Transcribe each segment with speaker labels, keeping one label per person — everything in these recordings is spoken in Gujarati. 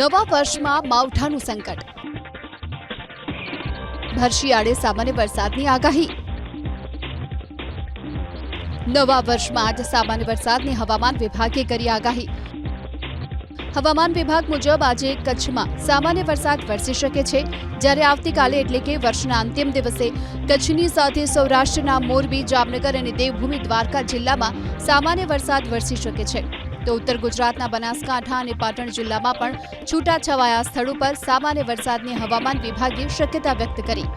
Speaker 1: નવા વર્ષમાં માવઠાનું સંકટ, ભર શિયાળે સામાન્ય વરસાદની આગાહી। નવા વર્ષમાં જ સામાન્ય વરસાદની હવામાન વિભાગે કરી આગાહી। હવામાન વિભાગ મુજબ આજે કચ્છમાં સામાન્ય વરસાદ વરસી શકે છે, જ્યારે આવતીકાલે એટલે કે વર્ષના અંતિમ દિવસે કચ્છની સાથે સૌરાષ્ટ્રના મોરબી, જામનગર અને દેવભૂમિ દ્વારકા જિલ્લામાં સામાન્ય વરસાદ વરસી શકે છે। તો ઉત્તર ગુજરાતના બનાસકાંઠા અને પાટણ જિલ્લામાં પણ છૂટાછવાયા સ્થળો પર સામાન્ય વરસાદની હવામાન વિભાગે શક્યતા વ્યક્ત કરી।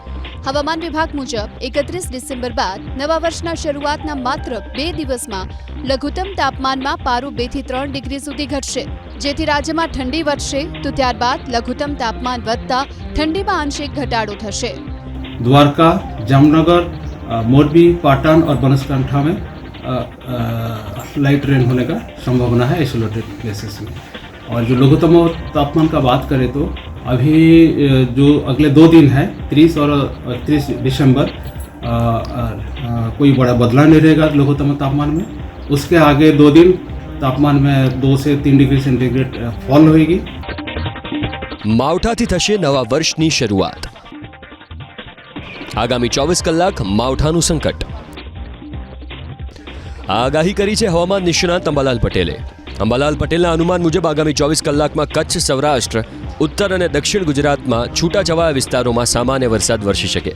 Speaker 1: હવામાન વિભાગ મુજબ 31 ડિસેમ્બર બાદ નવા વર્ષના શરૂઆતના માત્ર 2 દિવસમાં લઘુત્તમ તાપમાનમાં પારો 2 થી 3 ડિગ્રી સુધી ઘટશે, જેથી રાજ્યમાં ઠંડી વધશે, તો ત્યારબાદ લઘુત્તમ તાપમાન વધતા ઠંડીમાં આંશિક ઘટાડો થશે।
Speaker 2: द्वारका, जामनगर, मोरबी, पाटन और बनासकांठा में लाइट रेन होने का संभावना है आइसोलेटेड प्लेसेस में। और जो लघुत्तम तापमान का बात करें तो अभी जो अगले 2 दिन है 30 और 31 दिसंबर कोई बड़ा बदलाव नहीं रहेगा लघुत्तम तापमान में। उसके आगे 2 दिन तापमान में 2 से 3 डिग्री सेंटीग्रेड फॉल होगी।
Speaker 3: मावठाथी थशे नवा वर्षनी शरूआत। आगामी 24 कलाक मावठाનું સંકટ। आगाही करी है हवामान निष्णात अंबालाल पटेले। अंबालाल पटेलના અનુમાન મુજબ આગામી 24 કલાકમાં કચ્છ, સૌરાષ્ટ્ર, ઉત્તર અને દક્ષિણ ગુજરાતમાં છૂટાછવાયા વિસ્તારોમાં સામાન્ય વરસાદ વરસી શકે।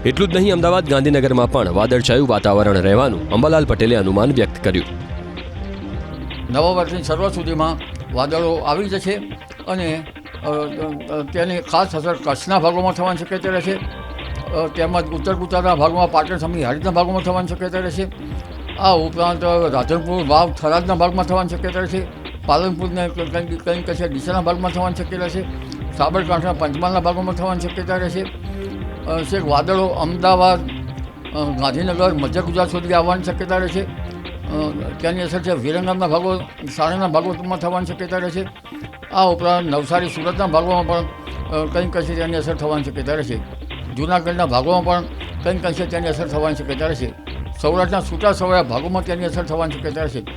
Speaker 3: એટલું જ નહીં, અમદાવાદ, ગાંધીનગરમાં પણ વાદળછાયું વાતાવરણ રહેવાનું અંબાલાલ પટેલે અનુમાન વ્યક્ત કર્યું।
Speaker 4: નવા વર્ષની શરૂઆત સુધીમાં વાદળો આવી જશે અને તેની ખાસ અસર કચ્છના ભાગોમાં થવાની શક્યતા રહેશે, તેમજ ઉત્તર ગુજરાતના ભાગમાં પાટણ સમી હારીજના ભાગોમાં થવાની શક્યતા રહેશે। આ ઉપરાંત રાધનપુર, વાવ, થરાદના ભાગમાં થવાની શક્યતા રહેશે, પાલનપુરને કંઈક કશે ડીસાના ભાગમાં થવાની શક્યતા રહેશે, સાબરકાંઠા, પંચમહાલના ભાગોમાં થવાની શક્યતા રહેશે। છેક વાદળો અમદાવાદ, ગાંધીનગર, મધ્ય ગુજરાત સુધી આવવાની શક્યતા રહેશે। તેની અસર છે વિરંગામના ભાગો, સાણંદના ભાગોમાં થવાની શક્યતા રહેશે। આ ઉપરાંત નવસારી, સુરતના ભાગોમાં પણ કંઈક કશે તેની અસર થવાની શક્યતા રહેશે। જૂનાગઢના ભાગોમાં પણ કંઈક કશે તેની અસર થવાની શક્યતા રહેશે। સૌરાષ્ટ્રના છૂટાછવાયા ભાગોમાં તેની અસર થવાની શક્યતા રહેશે।